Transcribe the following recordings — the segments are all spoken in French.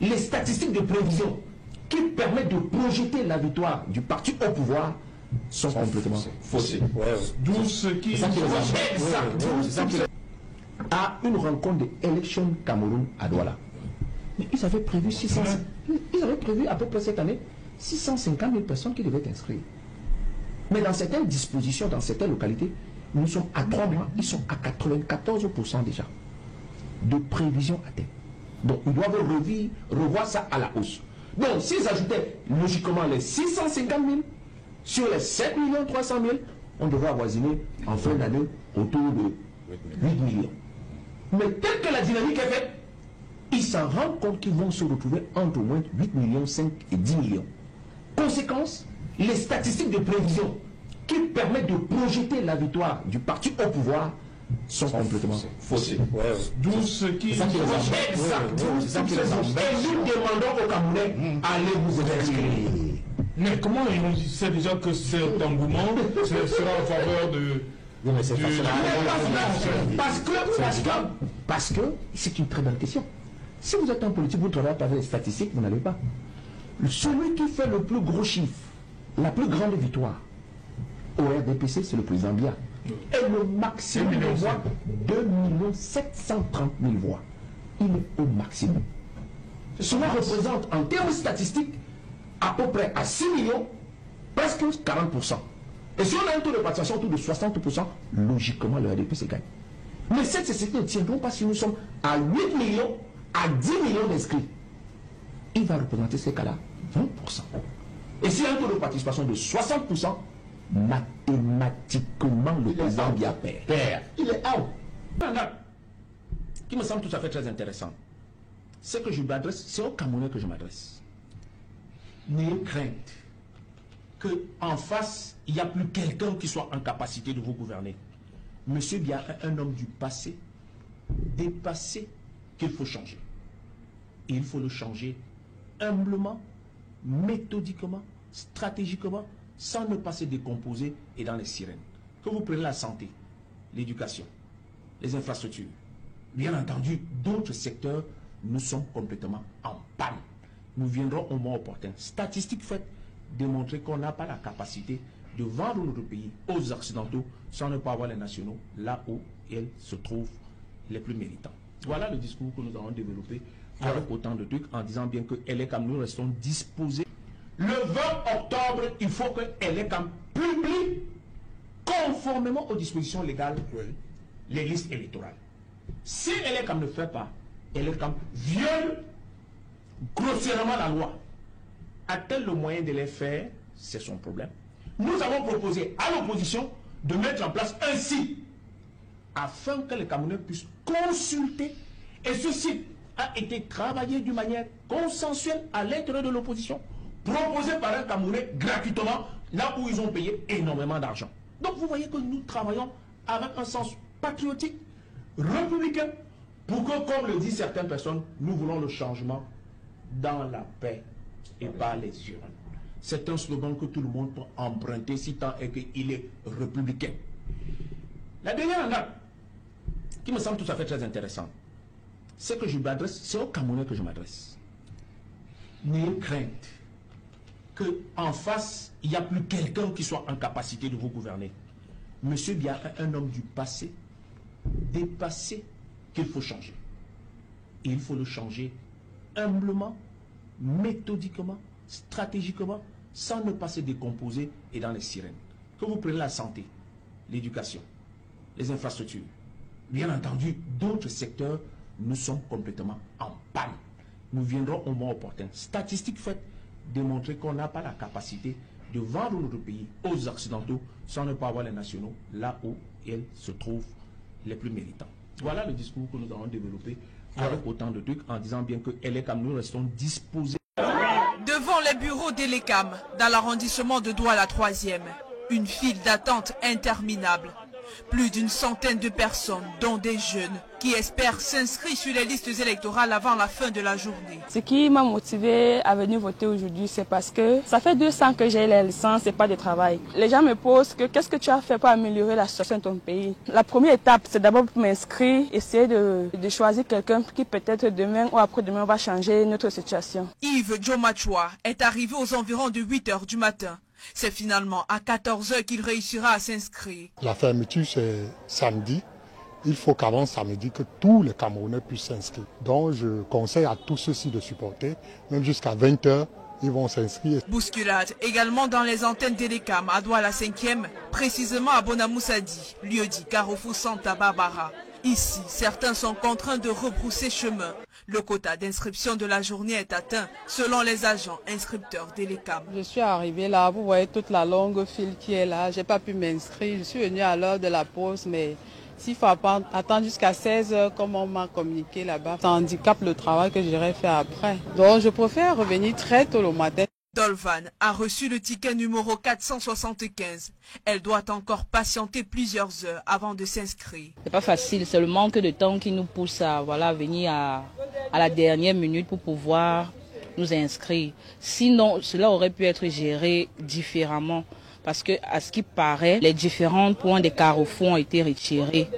les statistiques de prévision qui permettent de projeter la victoire du parti au pouvoir sont complètement faussées. D'où ce qui... À une rencontre de Election Cameroun à Douala. Mais ils avaient prévu 600, ils avaient prévu à peu près cette année 650 000 personnes qui devaient inscrire. Mais dans certaines dispositions, dans certaines localités, nous sommes à 3 mois, ils sont à 94% déjà de prévision atteinte. Donc ils doivent revoir ça à la hausse. Donc s'ils ajoutaient logiquement les 650 000 sur les 7 300 000, on devrait avoisiner en fin d'année autour de 8 millions. Mais telle que la dynamique est faite, ils s'en rendent compte qu'ils vont se retrouver entre au moins 8 millions 5 et 10 millions. Conséquence, les statistiques de prévision qui permettent de projeter la victoire du parti au pouvoir sont complètement faussées. D'où ce qui... Et nous demandons aux Camerounais, allez vous inscrire. Mais comment on sait déjà que cet engouement sera en faveur de... Oui, mais c'est parce que c'est une très bonne question. Si vous êtes un politique, vous travaillez pas avec les statistiques, vous n'allez pas. Celui qui fait le plus gros chiffre, la plus grande victoire au RDPC, c'est le président Biya. Et le maximum de voix, 2 730 000 voix. Il est au maximum. Cela représente en termes statistiques à peu près à 6 millions, presque 40%. Et si on a un taux de participation autour de 60%, logiquement le RDPC gagne. Mais cette société ne tiendront pas si nous sommes à 8 millions, à 10 millions d'inscrits. Il va représenter ces cas-là 20%. Et s'il y a un taux de participation de 60%, mathématiquement le président Biya perd. Il est out. Qui me semble tout à fait très intéressant. C'est que je m'adresse, c'est aux Camerounais que je m'adresse. N'ayez crainte qu'en face, il n'y a plus quelqu'un qui soit en capacité de vous gouverner. Monsieur Biya est un homme du passé, dépassé, qu'il faut changer. Et il faut le changer humblement, méthodiquement, stratégiquement, sans ne pas se décomposer et dans les sirènes. Que vous preniez la santé, l'éducation, les infrastructures, bien entendu, d'autres secteurs, nous sommes complètement en panne. Nous viendrons au moment opportun. Statistiques faites, démontrer qu'on n'a pas la capacité de vendre notre pays aux Occidentaux sans ne pas avoir les nationaux là où ils se trouvent les plus méritants. Voilà le discours que nous avons développé avec autant de trucs en disant bien que LECAM, nous restons disposés. Le 20 octobre, il faut que LECAM publie conformément aux dispositions légales les listes électorales. Si LECAM ne fait pas, LECAM viole grossièrement la loi. A-t-elle le moyen de les faire? C'est son problème. Nous avons proposé à l'opposition de mettre en place un site afin que les Camerounais puissent consulter. Et ce site a été travaillé d'une manière consensuelle à l'intérieur de l'opposition, proposé par un Camerounais gratuitement, là où ils ont payé énormément d'argent. Donc vous voyez que nous travaillons avec un sens patriotique, républicain, pour que, comme le disent certaines personnes, nous voulons le changement dans la paix et par les urnes. C'est un slogan que tout le monde peut emprunter si tant est qu'il est républicain. La dernière année, qui me semble tout à fait très intéressante, c'est que je m'adresse, c'est aux Camerounais que je m'adresse. N'ayez crainte qu'en face, il n'y a plus quelqu'un qui soit en capacité de vous gouverner. Monsieur Biya est un homme du passé, dépassé, qu'il faut changer. Et il faut le changer humblement, méthodiquement, stratégiquement, sans ne pas se décomposer et dans les sirènes. Que vous preniez la santé, l'éducation, les infrastructures, bien entendu, d'autres secteurs, nous sommes complètement en panne. Nous viendrons au moment opportun. Statistiques faites, démontrer qu'on n'a pas la capacité de vendre notre pays aux Occidentaux sans ne pas avoir les nationaux là où ils se trouvent les plus méritants. Voilà le discours que nous avons développé avec autant de trucs en disant bien que LECAM, nous restons disposés. Devant les bureaux d'Elecam, dans l'arrondissement de Douala 3e, une file d'attente interminable. Plus d'une centaine de personnes, dont des jeunes, qui espèrent s'inscrire sur les listes électorales avant la fin de la journée. Ce qui m'a motivé à venir voter aujourd'hui, c'est parce que ça fait 2 ans que j'ai la licence et pas de travail. Les gens me posent que qu'est-ce que tu as fait pour améliorer la situation de ton pays. La première étape, c'est d'abord pour m'inscrire, essayer de choisir quelqu'un qui peut-être demain ou après-demain va changer notre situation. Yves Djomachua est arrivé aux environs de 8 h du matin. C'est finalement à 14 h qu'il réussira à s'inscrire. La fermeture, c'est samedi. Il faut qu'avant samedi, que tous les Camerounais puissent s'inscrire. Donc, je conseille à tous ceux-ci de supporter. Même jusqu'à 20 h, ils vont s'inscrire. Bousculade également dans les antennes Télécam à Douala 5e, précisément à Bonamoussadi, lieu-dit Carrefour Santa Barbara. Ici, certains sont contraints de rebrousser chemin. Le quota d'inscription de la journée est atteint selon les agents inscripteurs Télécam. Je suis arrivée là, vous voyez toute la longue file qui est là. Je n'ai pas pu m'inscrire. Je suis venue à l'heure de la pause, mais s'il faut attendre jusqu'à 16 h, comme on m'a communiqué là-bas, ça handicape le travail que j'irai faire après. Donc je préfère revenir très tôt le matin. Dolvan a reçu le ticket numéro 475. Elle doit encore patienter plusieurs heures avant de s'inscrire. C'est pas facile, c'est le manque de temps qui nous pousse à venir à la dernière minute pour pouvoir nous inscrire. Sinon, cela aurait pu être géré différemment. Parce que, à ce qui paraît, les différents points des carrefours ont été retirés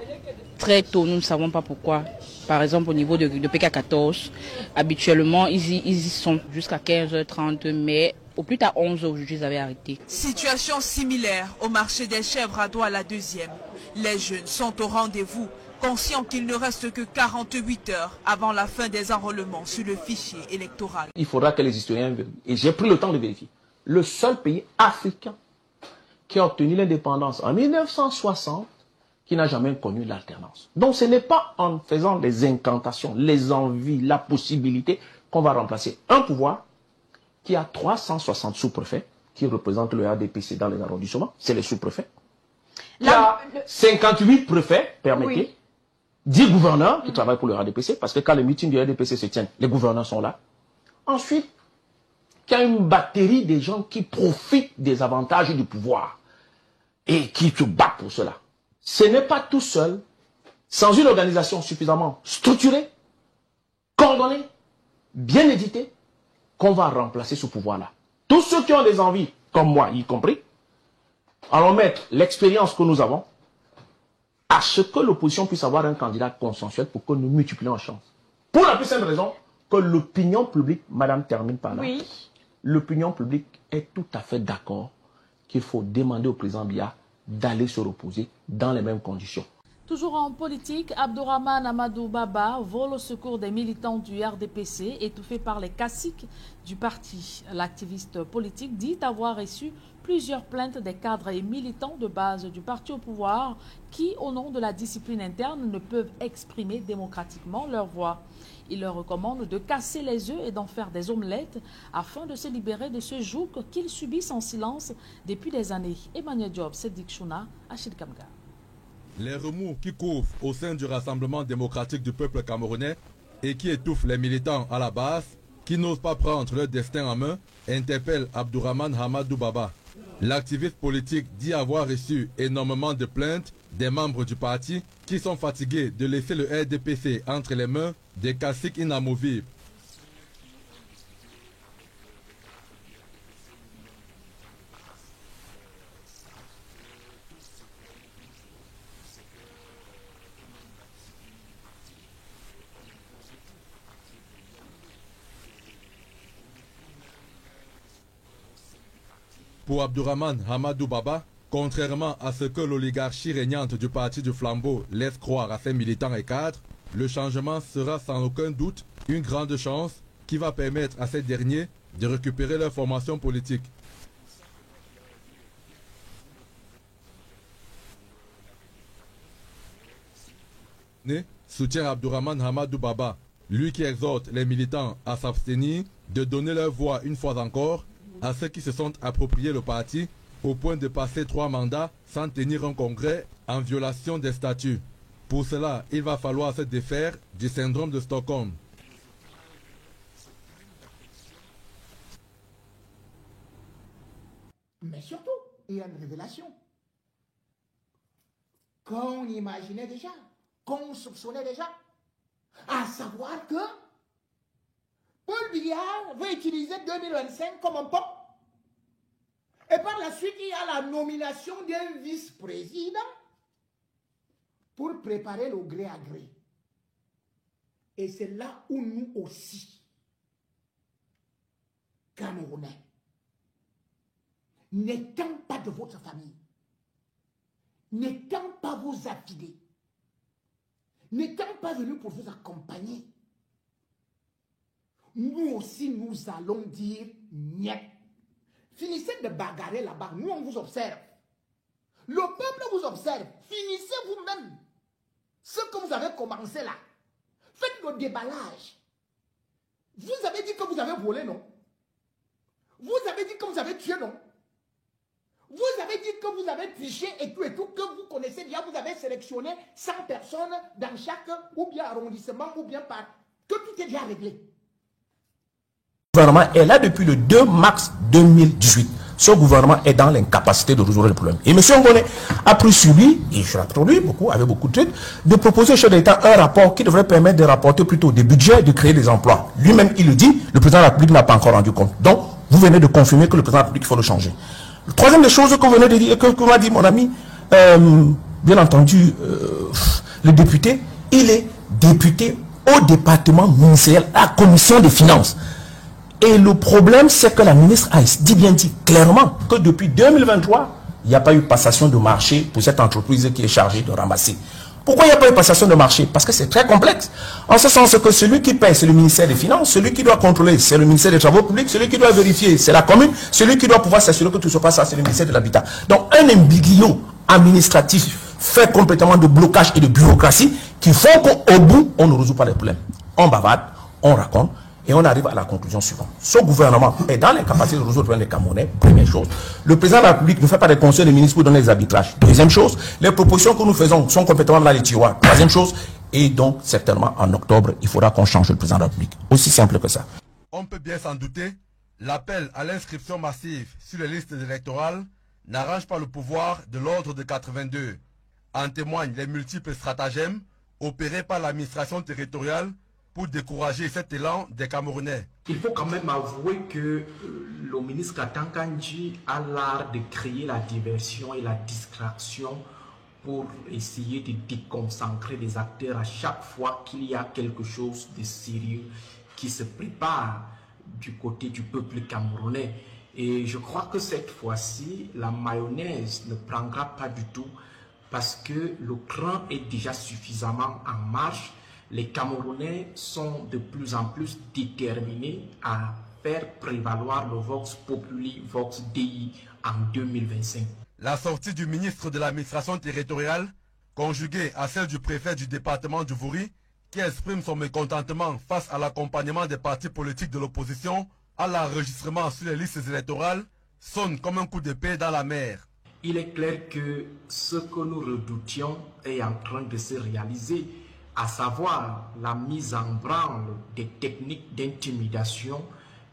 très tôt. Nous ne savons pas pourquoi. Par exemple, au niveau de PK14, habituellement, ils y sont jusqu'à 15 h 30, mais au plus tard 11 h aujourd'hui, ils avaient arrêté. Situation similaire au marché des chèvres à Douala 2e. Les jeunes sont au rendez-vous, conscients qu'il ne reste que 48 heures avant la fin des enrôlements sur le fichier électoral. Il faudra que les historiens vérifient. Et j'ai pris le temps de vérifier. Le seul pays africain qui a obtenu l'indépendance en 1960, qui n'a jamais connu l'alternance. Donc ce n'est pas en faisant les incantations, les envies, la possibilité qu'on va remplacer un pouvoir qui a 360 sous-préfets, qui représentent le RDPC dans les arrondissements, c'est les sous-préfets. Il y a 58 préfets, permettez, 10 gouverneurs qui travaillent pour le RDPC, parce que quand les meetings du RDPC se tiennent, les gouverneurs sont là. Ensuite, il y a une batterie de gens qui profitent des avantages du pouvoir et qui se battent pour cela. Ce n'est pas tout seul, sans une organisation suffisamment structurée, coordonnée, bien éditée, qu'on va remplacer ce pouvoir-là. Tous ceux qui ont des envies, comme moi y compris, allons mettre l'expérience que nous avons à ce que l'opposition puisse avoir un candidat consensuel pour que nous multiplions en chance. Pour la plus simple raison que l'opinion publique, madame termine par là, l'opinion publique est tout à fait d'accord qu'il faut demander au président Biya d'aller se reposer dans les mêmes conditions. Toujours en politique, Abdourahmane Amadou Baba vole au secours des militants du RDPC étouffés par les caciques du parti. L'activiste politique dit avoir reçu plusieurs plaintes des cadres et militants de base du parti au pouvoir qui, au nom de la discipline interne, ne peuvent exprimer démocratiquement leur voix. Il leur recommande de casser les œufs et d'en faire des omelettes afin de se libérer de ce joug qu'ils subissent en silence depuis des années. Emmanuel Diop, Sédik Chouna, Achille Kamga. Les remous qui couvrent au sein du Rassemblement démocratique du peuple camerounais et qui étouffent les militants à la base, qui n'osent pas prendre leur destin en main, interpellent Abdourahmane Amadou Baba. L'activiste politique dit avoir reçu énormément de plaintes des membres du parti qui sont fatigués de laisser le RDPC entre les mains des caciques inamovibles. Pour Abdourahmane Amadou Baba, contrairement à ce que l'oligarchie régnante du parti du flambeau laisse croire à ses militants et cadres, le changement sera sans aucun doute une grande chance qui va permettre à ces derniers de récupérer leur formation politique. Soutient Abdourahmane Amadou Baba, lui qui exhorte les militants à s'abstenir de donner leur voix une fois encore à ceux qui se sont appropriés le parti au point de passer 3 mandats sans tenir un congrès en violation des statuts. Pour cela, il va falloir se défaire du syndrome de Stockholm. Mais surtout, il y a une révélation. qu'on imaginait déjà, qu'on soupçonnait déjà. À savoir que Paul Biya veut utiliser 2025 comme un pont. Et par la suite, il y a la nomination d'un vice-président pour préparer le gré à gré. Et c'est là où nous aussi, Camerounais, n'étant pas de votre famille, n'étant pas vos affidés, n'étant pas venus pour vous accompagner, nous aussi nous allons dire niet. Finissez de bagarrer là-bas, nous on vous observe. Le peuple vous observe, finissez vous-même ce que vous avez commencé là. Faites le déballage. Vous avez dit que vous avez volé, non? Vous avez dit que vous avez tué, non? Vous avez dit que vous avez triché et tout, que vous connaissez bien, vous avez sélectionné 100 personnes dans chaque ou bien arrondissement ou bien par... que tout est déjà réglé. Le gouvernement est là depuis le 2 mars 2018. Ce gouvernement est dans l'incapacité de résoudre le problème. Et M. Ngoné a pris sur lui, et je l'ai introduit beaucoup, avec beaucoup de trucs, de proposer au chef d'État un rapport qui devrait permettre de rapporter plutôt des budgets, de créer des emplois. Lui-même, il le dit, le président de la République n'a pas encore rendu compte. Donc, vous venez de confirmer que le président de la République, il faut le changer. La troisième des choses que vous venez de dire, que m'a dit mon ami, bien entendu, le député, il est député au département ministériel, à la commission des finances. Et le problème, c'est que la ministre a bien dit clairement que depuis 2023, il n'y a pas eu passation de marché pour cette entreprise qui est chargée de ramasser. Pourquoi il n'y a pas eu passation de marché? Parce que c'est très complexe. En ce sens que celui qui paie, c'est le ministère des Finances, celui qui doit contrôler, c'est le ministère des Travaux publics, celui qui doit vérifier, c'est la commune, celui qui doit pouvoir s'assurer que tout se passe, c'est le ministère de l'Habitat. Donc un imbroglio administratif fait complètement de blocage et de bureaucratie qui font qu'au bout, on ne résout pas les problèmes. On bavarde, on raconte. Et on arrive à la conclusion suivante. Ce gouvernement est dans l'incapacité de résoudre le problème des Camerounais, première chose. Le président de la République ne fait pas des conseils des ministres pour donner des arbitrages. Deuxième chose, les propositions que nous faisons sont complètement dans les tiroirs. Troisième chose, et donc certainement en octobre, il faudra qu'on change le président de la République. Aussi simple que ça. On peut bien s'en douter, l'appel à l'inscription massive sur les listes électorales n'arrange pas le pouvoir de l'ordre de 82. En témoignent les multiples stratagèmes opérés par l'administration territoriale pour décourager cet élan des Camerounais. Il faut quand même avouer que le ministre Katankandji a l'art de créer la diversion et la distraction pour essayer de déconcentrer les acteurs à chaque fois qu'il y a quelque chose de sérieux qui se prépare du côté du peuple camerounais. Et je crois que cette fois-ci, la mayonnaise ne prendra pas du tout parce que le cran est déjà suffisamment en marche. Les Camerounais sont de plus en plus déterminés à faire prévaloir le Vox Populi, Vox Dei en 2025. La sortie du ministre de l'administration territoriale, conjuguée à celle du préfet du département du Vouri, qui exprime son mécontentement face à l'accompagnement des partis politiques de l'opposition à l'enregistrement sur les listes électorales, sonne comme un coup d'épée dans la mer. Il est clair que ce que nous redoutions est en train de se réaliser, à savoir la mise en branle des techniques d'intimidation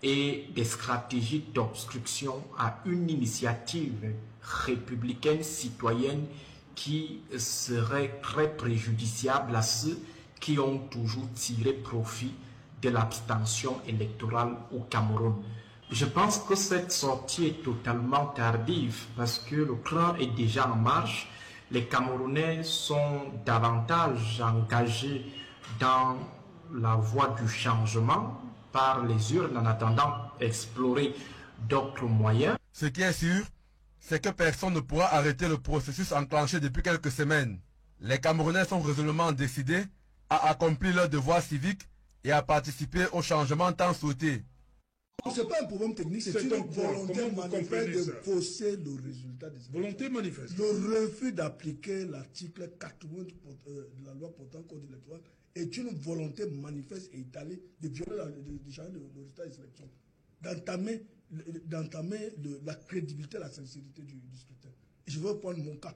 et des stratégies d'obstruction à une initiative républicaine citoyenne qui serait très préjudiciable à ceux qui ont toujours tiré profit de l'abstention électorale au Cameroun. Je pense que cette sortie est totalement tardive parce que le cran est déjà en marche. Les Camerounais sont davantage engagés dans la voie du changement par les urnes en attendant d'explorer d'autres moyens. Ce qui est sûr, c'est que personne ne pourra arrêter le processus enclenché depuis quelques semaines. Les Camerounais sont résolument décidés à accomplir leur devoir civique et à participer au changement tant souhaité. Ce n'est pas un problème technique, c'est une volonté manifeste de fausser le résultat des élections. Volonté manifeste. Le refus d'appliquer l'article 80 de la loi portant code électoral est une volonté manifeste et étalée de violer le résultat des élections, d'entamer la crédibilité, la sincérité du scrutin. Et je vais prendre mon cas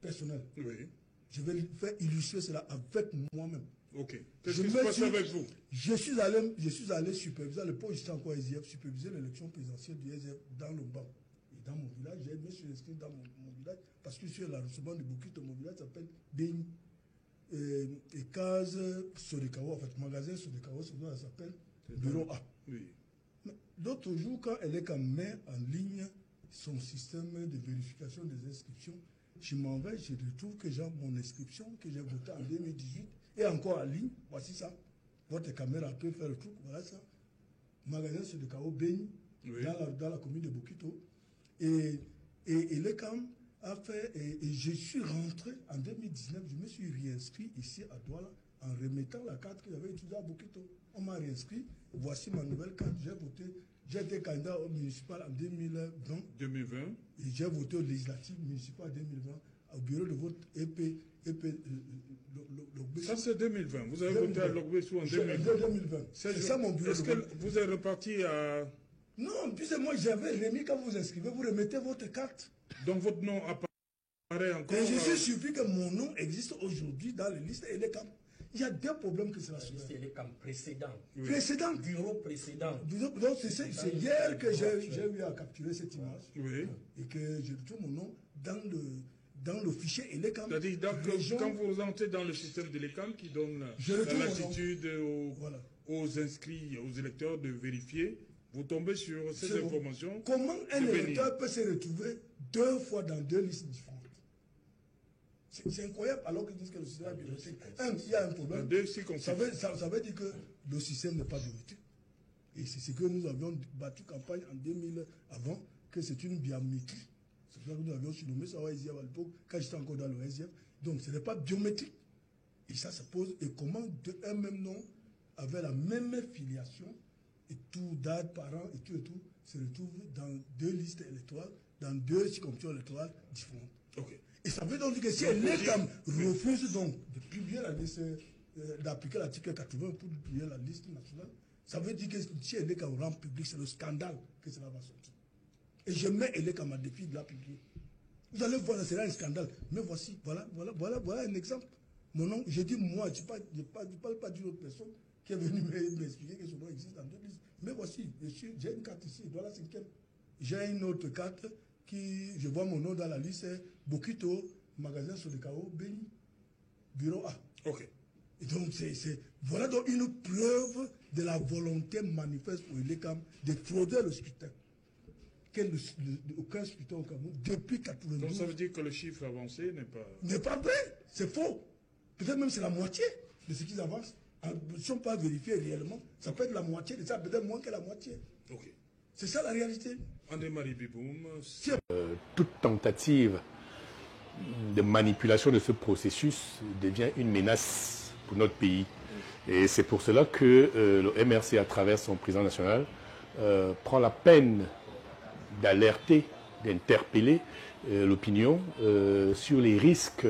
personnel. Oui. Je vais faire illustrer cela avec moi-même. Ok. Qu'est-ce qui se passe avec vous? Je suis allé superviser, à l'époque j'étais encore SDF, superviser l'élection présidentielle du SDF dans le banc. dans mon village, je me suis inscrit dans mon village parce que je suis à l'arrondissement de Bokito. Mon village s'appelle Beni. Et case Sodekawa, en fait, magasin Sodekawa, ça s'appelle Bureau A. Oui. L'autre jour, quand elle est quand met en ligne son système de vérification des inscriptions, je m'en vais, je retrouve que j'ai mon inscription que j'ai votée en 2018 et encore en ligne. Voici ça. Votre caméra peut faire le truc. Voilà ça. Magasin Sodekawa Beni, oui, dans la commune de Bokito. Et l'ECAM a fait, et je suis rentré en 2019, je me suis réinscrit ici à Douala en remettant la carte que j'avais utilisée à Bokito. On m'a réinscrit. Voici ma nouvelle carte. J'ai voté. J'ai été candidat au municipal en 2020. 2020. Et j'ai voté au législatif municipal en 2020 au bureau de vote EP. Ça, c'est 2020. Vous avez voté à Logbesu en 2020. C'est ça mon bureau. Est-ce que vous êtes reparti à... Non, puisque moi j'avais remis, quand vous inscrivez, vous remettez votre carte. Donc votre nom apparaît encore. Et je suis surpris que mon nom existe aujourd'hui dans les listes et les camps. Il y a deux problèmes que cela se fait. C'est les camps précédents. Oui. Précédent. Bureau précédent. Donc c'est hier que j'ai eu à capturer cette image. Oui. Et que je retrouve mon nom dans le fichier ELECAM. C'est-à-dire, quand vous entrez dans le système de l'ELECAM qui donne la latitude aux inscrits, aux électeurs de vérifier, vous tombez sur ces informations. Comment un électeur peut se retrouver deux fois dans deux listes différentes? C'est incroyable, alors qu'ils disent que le système est biométrique. Il y a un problème. Ça veut dire que le système n'est pas biométrique. Et c'est ce que nous avions battu campagne en 2000 avant, que c'est une biométrie. C'est pour ça que nous avions surnommé ça au SIF à l'époque, quand j'étais encore dans le SIF. Donc ce n'est pas biométrique. Et ça se pose. Et comment un même nom, avec la même filiation, et tout, date, parents, et tout, se retrouve dans deux listes électorales, dans deux circonscriptions électorales différentes. Okay. Et ça veut donc dire que si l'ECAM refuse donc de publier la liste, d'appliquer l'article 80 pour publier la liste nationale, ça veut dire que si l'ECAM rend public, c'est le scandale que cela va sortir. Et je mets l'ECAM à défi de la publier. Vous allez voir, ça sera un scandale. Mais voici, voilà un exemple. Mon nom, je dis moi, je ne parle pas d'une autre personne qui est venue m'expliquer que ce nom existe dans deux listes. Mais voici, j'ai une carte ici, dans la 5e. J'ai une autre carte qui, je vois mon nom dans la liste, Bokito, magasin Sodekao, Beni, bureau A. Ok. Et donc, voilà donc une preuve de la volonté manifeste pour l'ECAM de frauder le scrutin. Aucun scrutin au Cameroun depuis 92. Donc ça veut dire que le chiffre avancé n'est pas vrai, c'est faux. Peut-être même c'est la moitié de ce qu'ils avancent. Si on peut vérifier réellement, ça peut être la moitié de ça, peut-être moins que la moitié. Okay. C'est ça la réalité. André-Marie Biboum. Toute tentative de manipulation de ce processus devient une menace pour notre pays. Et c'est pour cela que le MRC, à travers son président national, prend la peine d'alerter, d'interpeller l'opinion sur les risques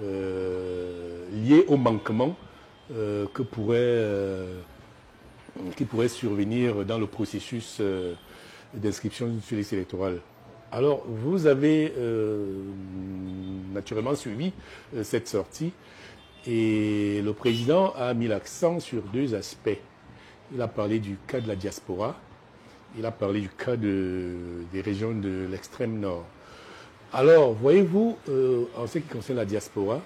liés au manquement qui pourrait survenir dans le processus d'inscription sur les listes électorales. Alors, vous avez naturellement suivi cette sortie et le président a mis l'accent sur deux aspects. Il a parlé du cas de la diaspora, il a parlé du cas des régions de l'extrême nord. Alors, voyez-vous, en ce qui concerne la diaspora,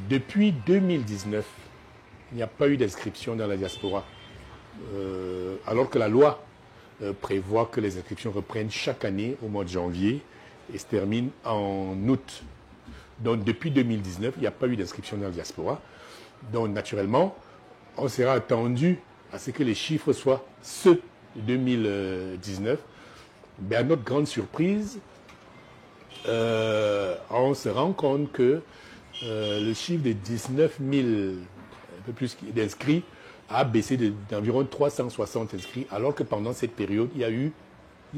depuis 2019, il n'y a pas eu d'inscription dans la diaspora, alors que la loi prévoit que les inscriptions reprennent chaque année au mois de janvier et se terminent en août. Donc depuis 2019, il n'y a pas eu d'inscription dans la diaspora. Donc naturellement, on sera attendu à ce que les chiffres soient ceux de 2019. Mais à notre grande surprise, on se rend compte que le chiffre de 19 000, un peu plus d'inscrits, a baissé d'environ 360 inscrits, alors que pendant cette période, il n'y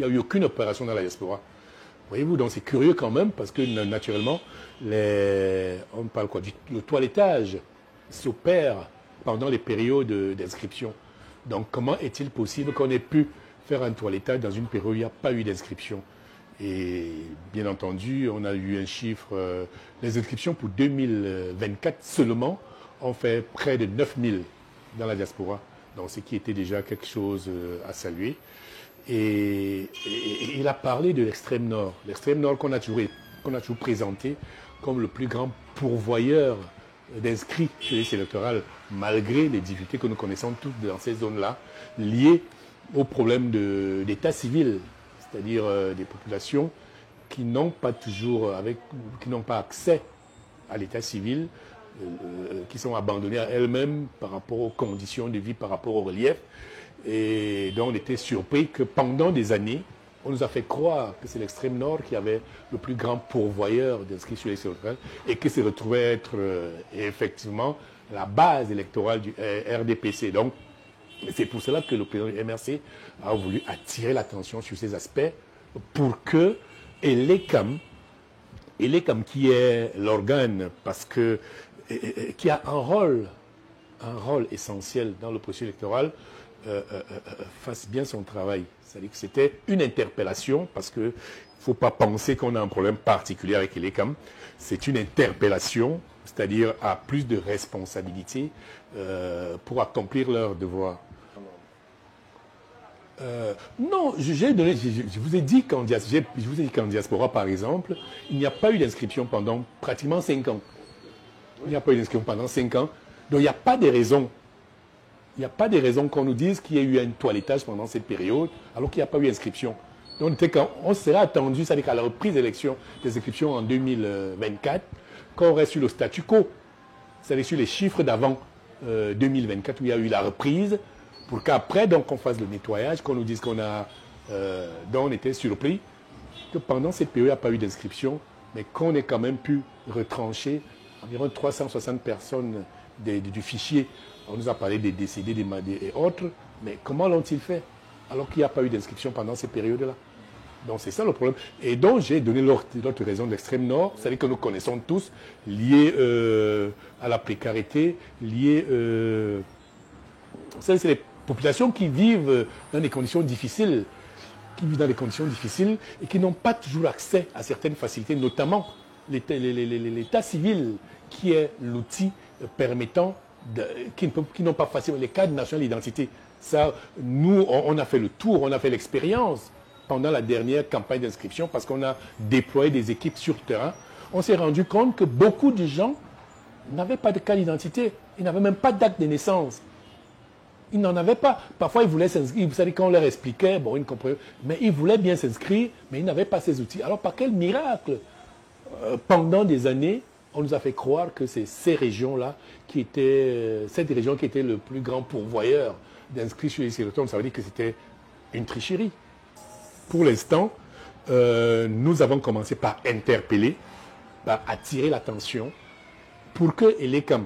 a eu aucune opération dans la diaspora. Voyez-vous, donc c'est curieux quand même, parce que naturellement, on parle quoi, le toilettage s'opère pendant les périodes d'inscription. Donc comment est-il possible qu'on ait pu faire un toilettage dans une période où il n'y a pas eu d'inscription? Et bien entendu, on a eu un chiffre, les inscriptions pour 2024 seulement ont fait près de 9 000 dans la diaspora, donc ce qui était déjà quelque chose à saluer. Et il a parlé de l'extrême nord. L'extrême nord qu'on a toujours présenté comme le plus grand pourvoyeur d'inscrits sur les listes électorales, malgré les difficultés que nous connaissons toutes dans ces zones-là, liées au problème d'état civil, c'est-à-dire des populations qui n'ont pas accès à l'état civil, qui sont abandonnées à elles-mêmes par rapport aux conditions de vie, par rapport au relief. Et donc on était surpris que pendant des années, on nous a fait croire que c'est l'extrême nord qui avait le plus grand pourvoyeur d'inscrits sur les listes électorales et qui se retrouvait être effectivement la base électorale du RDPC. Donc c'est pour cela que le président du MRC a voulu attirer l'attention sur ces aspects pour que Elekam, qui est l'organe qui a un rôle essentiel dans le processus électoral, fasse bien son travail. C'est-à-dire que c'était une interpellation, parce qu'il ne faut pas penser qu'on a un problème particulier avec Elekam. C'est une interpellation, c'est-à-dire à plus de responsabilités pour accomplir leurs devoirs. Non, je vous ai dit qu'en diaspora, par exemple, il n'y a pas eu d'inscription pendant pratiquement 5 ans. Il n'y a pas eu d'inscription pendant 5 ans. Donc il n'y a pas de raison. Il n'y a pas de raison qu'on nous dise qu'il y a eu un toilettage pendant cette période, alors qu'il n'y a pas eu d'inscription. Donc on serait attendu, c'est-à-dire qu'à la reprise des inscriptions en 2024, qu'on aurait su le statu quo, c'est-à-dire sur les chiffres d'avant 2024, où il y a eu la reprise, pour qu'après, donc, on fasse le nettoyage, qu'on nous dise qu'on a... donc on était surpris que pendant cette période, il n'y a pas eu d'inscription, mais qu'on ait quand même pu retrancher environ 360 personnes du fichier. On nous a parlé des décédés, des malades et autres, mais comment l'ont-ils fait alors qu'il n'y a pas eu d'inscription pendant ces périodes-là? Donc c'est ça le problème. Et donc j'ai donné l'autre raison de l'extrême nord, c'est-à-dire que nous connaissons tous, liée à la précarité, liée... c'est les populations qui vivent dans des conditions difficiles, et qui n'ont pas toujours accès à certaines facilités, notamment l'état civil, qui est l'outil permettant, qui n'ont pas facilement les cadres nationaux d'identité. Ça, nous, on a fait le tour, on a fait l'expérience pendant la dernière campagne d'inscription, parce qu'on a déployé des équipes sur le terrain. On s'est rendu compte que beaucoup de gens n'avaient pas de carte d'identité, ils n'avaient même pas d'acte de naissance. Ils n'en avaient pas. Parfois, ils voulaient s'inscrire. Vous savez, quand on leur expliquait, bon, ils ne comprenaient pas. Mais ils voulaient bien s'inscrire, mais ils n'avaient pas ces outils. Alors, par quel miracle, pendant des années, on nous a fait croire que c'est ces régions-là cette région qui était le plus grand pourvoyeur d'inscrits sur les listes électorales. Ça veut dire que c'était une tricherie. Pour l'instant, nous avons commencé par interpeller, par attirer l'attention pour que Elekam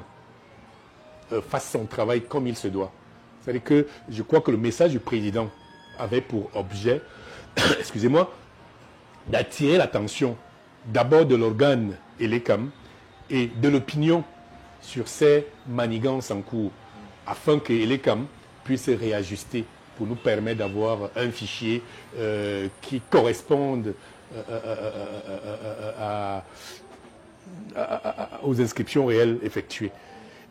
fasse son travail comme il se doit. C'est-à-dire que je crois que le message du président avait pour objet, excusez-moi, d'attirer l'attention d'abord de l'organe Elekam et de l'opinion sur ces manigances en cours, afin que Elekam puisse réajuster pour nous permettre d'avoir un fichier qui corresponde aux inscriptions réelles effectuées.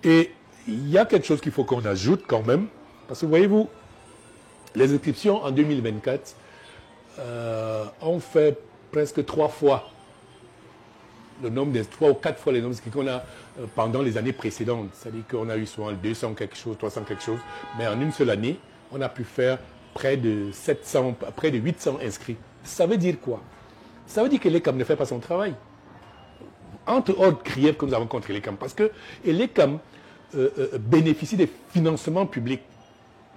Et il y a quelque chose qu'il faut qu'on ajoute quand même, parce que voyez-vous, les inscriptions en 2024 ont fait presque 3 fois le nombre 3 ou 4 fois les nombres d'inscrits qu'on a pendant les années précédentes. C'est-à-dire qu'on a eu souvent 200 quelque chose, 300 quelque chose, mais en une seule année, on a pu faire près de 800 inscrits. Ça veut dire quoi? Ça veut dire que l'Elekam ne fait pas son travail. Entre autres griefs que nous avons contre l'Elekam, parce que l'Elekam bénéficie des financements publics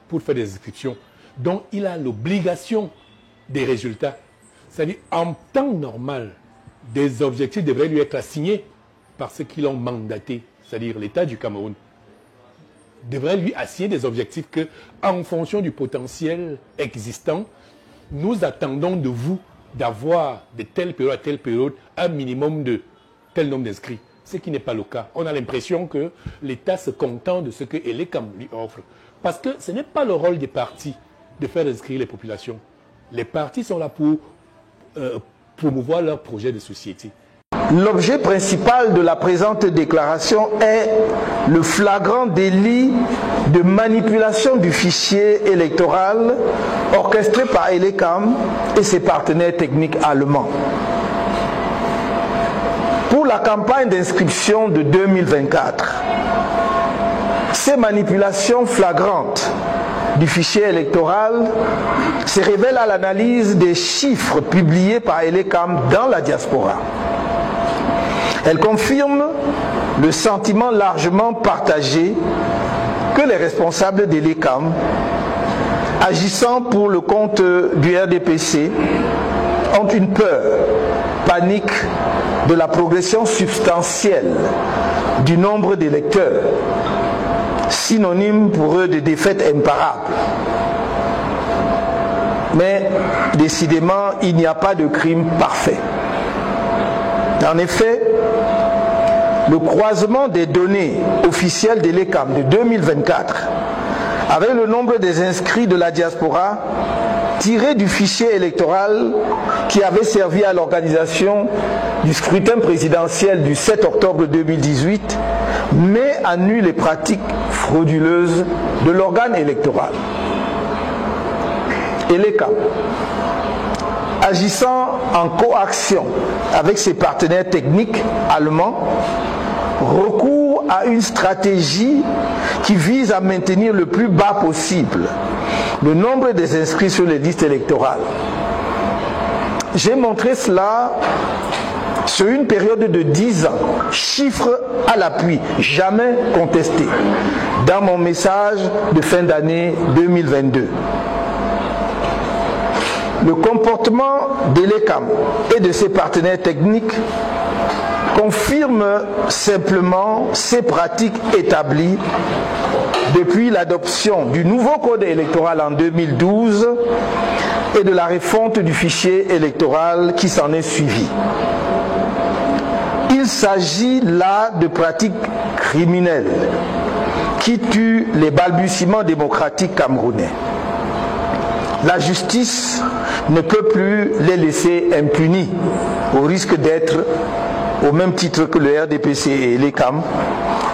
pour faire des inscriptions, dont il a l'obligation des résultats. C'est-à-dire, en temps normal, des objectifs devraient lui être assignés par ceux qui l'ont mandaté, c'est-à-dire l'État du Cameroun. Devrait lui assigner des objectifs que, en fonction du potentiel existant, nous attendons de vous d'avoir de telle période à telle période un minimum de tel nombre d'inscrits. Ce qui n'est pas le cas. On a l'impression que l'État se contente de ce que Elekam lui offre. Parce que ce n'est pas le rôle des partis de faire inscrire les populations. Les partis sont là pour promouvoir leurs projets de société. L'objet principal de la présente déclaration est le flagrant délit de manipulation du fichier électoral orchestré par Elecam et ses partenaires techniques allemands. Pour la campagne d'inscription de 2024, ces manipulations flagrantes du fichier électoral se révèlent à l'analyse des chiffres publiés par Elecam dans la diaspora. Elles confirment le sentiment largement partagé que les responsables d'Elecam, agissant pour le compte du RDPC, ont une peur, panique de la progression substantielle du nombre d'électeurs, synonyme pour eux de défaite imparable. Mais décidément, il n'y a pas de crime parfait. En effet, le croisement des données officielles d'Elecam de 2024 avec le nombre des inscrits de la diaspora tiré du fichier électoral qui avait servi à l'organisation du scrutin présidentiel du 7 octobre 2018 met à nu les pratiques frauduleuses de l'organe électoral. Elecam, agissant en coaction avec ses partenaires techniques allemands, recourt à une stratégie qui vise à maintenir le plus bas possible le nombre des inscrits sur les listes électorales. J'ai montré cela sur une période de 10 ans, chiffre à l'appui, jamais contesté, dans mon message de fin d'année 2022. Le comportement d'Elecam et de ses partenaires techniques confirme simplement ces pratiques établies depuis l'adoption du nouveau code électoral en 2012 et de la refonte du fichier électoral qui s'en est suivi. Il s'agit là de pratiques criminelles qui tuent les balbutiements démocratiques camerounais. La justice ne peut plus les laisser impunis au risque d'être, au même titre que le RDPC et Elecam,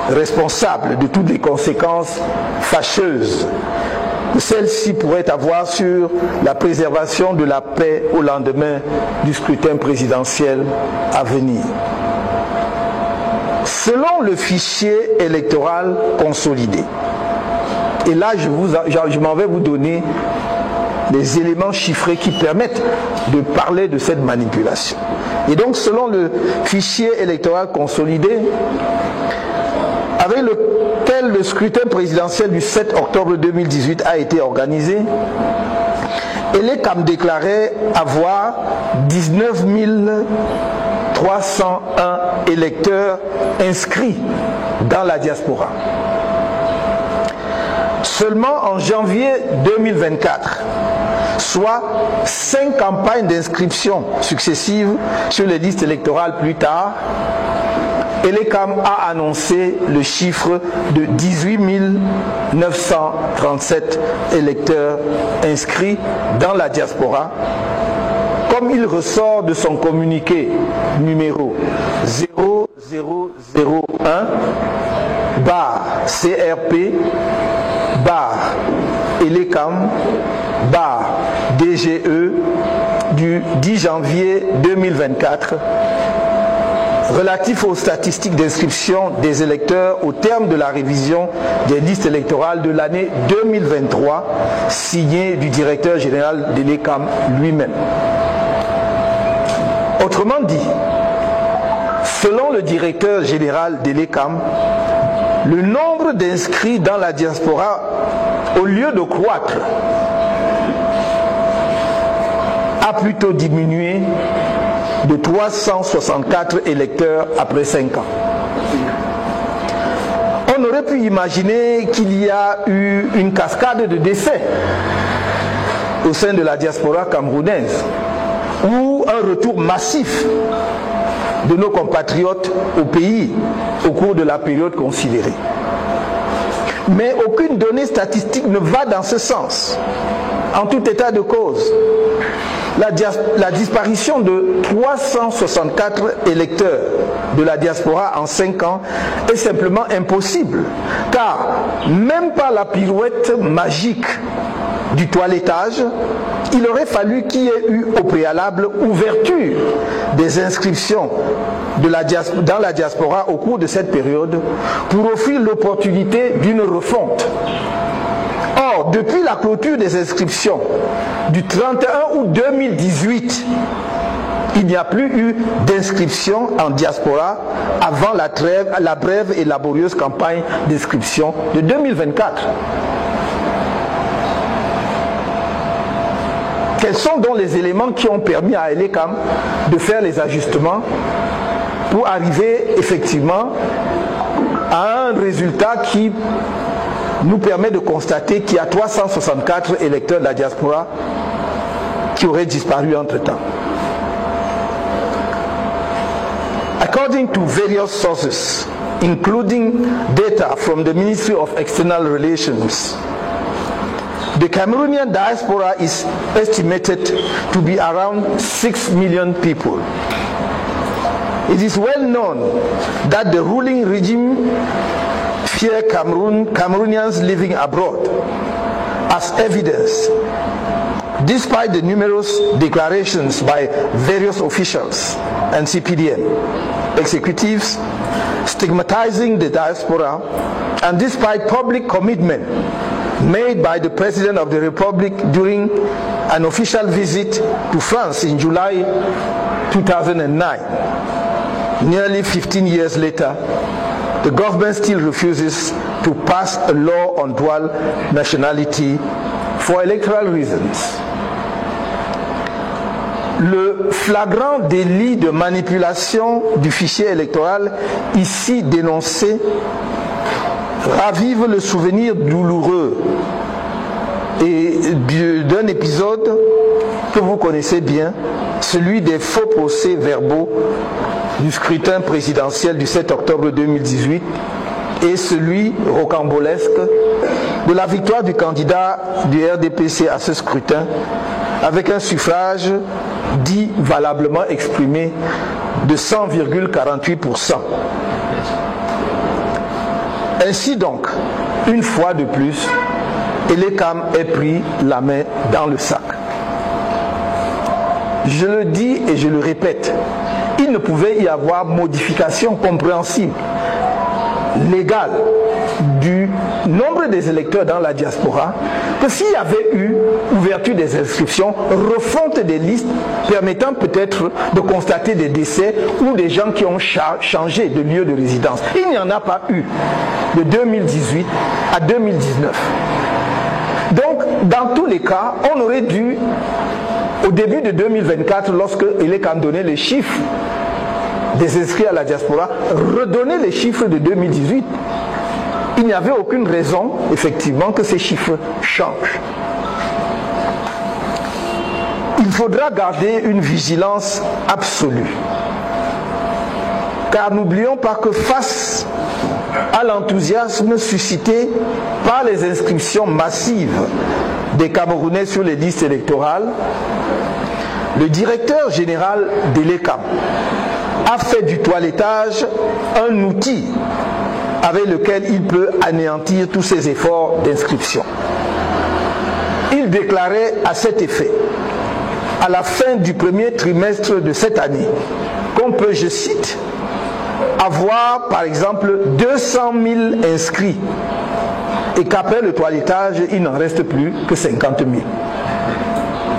responsables de toutes les conséquences fâcheuses que celles-ci pourraient avoir sur la préservation de la paix au lendemain du scrutin présidentiel à venir. Selon le fichier électoral consolidé, et là je m'en vais vous donner les éléments chiffrés qui permettent de parler de cette manipulation. Et donc selon le fichier électoral consolidé, avec lequel le scrutin présidentiel du 7 octobre 2018 a été organisé, Elecam déclarait avoir 19 301 électeurs inscrits dans la diaspora. Seulement en janvier 2024, soit 5 campagnes d'inscription successives sur les listes électorales plus tard, Elecam a annoncé le chiffre de 18 937 électeurs inscrits dans la diaspora, comme il ressort de son communiqué numéro 0001-CRP-Elecam-DGE du 10 janvier 2024 relatif aux statistiques d'inscription des électeurs au terme de la révision des listes électorales de l'année 2023, signé du directeur général d'Elecam lui-même. Autrement dit, selon le directeur général d'Elecam, le nombre d'inscrits dans la diaspora, au lieu de croître, a plutôt diminué de 364 électeurs après 5 ans. On aurait pu imaginer qu'il y a eu une cascade de décès au sein de la diaspora camerounaise ou un retour massif de nos compatriotes au pays au cours de la période considérée. Mais aucune donnée statistique ne va dans ce sens. En tout état de cause, la disparition de 364 électeurs de la diaspora en 5 ans est simplement impossible, car même par la pirouette magique du toilettage, il aurait fallu qu'il y ait eu au préalable ouverture des inscriptions dans la diaspora au cours de cette période pour offrir l'opportunité d'une refonte. Or, depuis la clôture des inscriptions du 31 août 2018, il n'y a plus eu d'inscription en diaspora avant la brève et laborieuse campagne d'inscription de 2024. Quels sont donc les éléments qui ont permis à Elecam de faire les ajustements pour arriver effectivement à un résultat qui nous permet de constater qu'il y a 364 électeurs de la diaspora qui auraient disparu entre-temps. According to various sources, including data from the Ministry of External Relations, the Cameroonian diaspora is estimated to be around 6 million people. It is well known that the ruling regime fear Cameroonians living abroad, as evidence, despite the numerous declarations by various officials and CPDM executives stigmatizing the diaspora, and despite public commitment made by the President of the Republic during an official visit to France in July 2009. Nearly 15 years later, the government still refuses to pass a law on dual nationality for electoral reasons. Le flagrant délit de manipulation du fichier électoral ici dénoncé ravive le souvenir douloureux et d'un épisode que vous connaissez bien, celui des faux procès-verbaux du scrutin présidentiel du 7 octobre 2018 et celui rocambolesque de la victoire du candidat du RDPC à ce scrutin avec un suffrage dit valablement exprimé de 100,48%. Ainsi donc, une fois de plus, Elecam est pris la main dans le sac. Je le dis et je le répète, il ne pouvait y avoir modification compréhensible, légale, du nombre des électeurs dans la diaspora que s'il y avait eu ouverture des inscriptions, refonte des listes permettant peut-être de constater des décès ou des gens qui ont changé de lieu de résidence. Il n'y en a pas eu de 2018 à 2019. Donc, dans tous les cas, on aurait dû, au début de 2024, lorsque Elecam donnait les chiffres des inscrits à la diaspora, redonner les chiffres de 2018. Il n'y avait aucune raison, effectivement, que ces chiffres changent. Il faudra garder une vigilance absolue. Car n'oublions pas que face à l'enthousiasme suscité par les inscriptions massives des Camerounais sur les listes électorales, le directeur général d'Elecam a fait du toilettage un outil avec lequel il peut anéantir tous ses efforts d'inscription. Il déclarait à cet effet, à la fin du premier trimestre de cette année, qu'on peut, je cite, avoir par exemple 200 000 inscrits et qu'après le toilettage, il n'en reste plus que 50 000.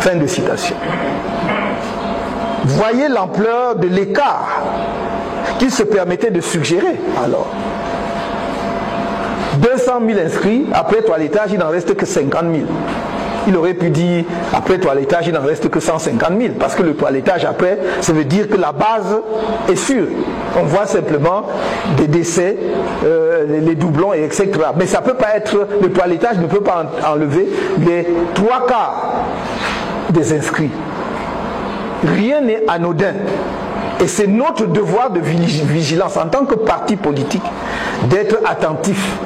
Fin de citation. Voyez l'ampleur de l'écart qu'il se permettait de suggérer alors. 200 000 inscrits, après toilettage, il n'en reste que 50 000. Il aurait pu dire, après toilettage, il n'en reste que 150 000, parce que le toilettage, après, ça veut dire que la base est sûre. On voit simplement des décès, les doublons, etc. Mais ça peut pas être, le toilettage ne peut pas enlever les 3 quarts des inscrits. Rien n'est anodin. Et c'est notre devoir de vigilance en tant que parti politique d'être attentif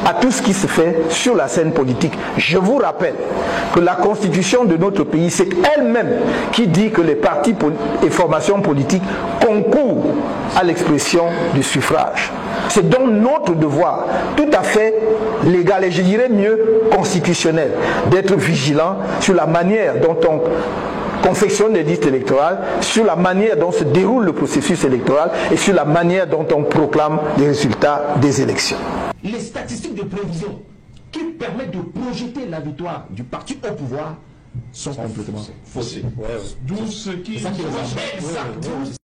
à tout ce qui se fait sur la scène politique. Je vous rappelle que la constitution de notre pays, c'est elle-même qui dit que les partis et formations politiques concourent à l'expression du suffrage. C'est donc notre devoir, tout à fait légal et je dirais mieux constitutionnel, d'être vigilant sur la manière dont on confectionne les listes électorales, sur la manière dont se déroule le processus électoral et sur la manière dont on proclame les résultats des élections. Les statistiques de prévision qui permettent de projeter la victoire du parti au pouvoir sont complètement faussées. D'où ce qui...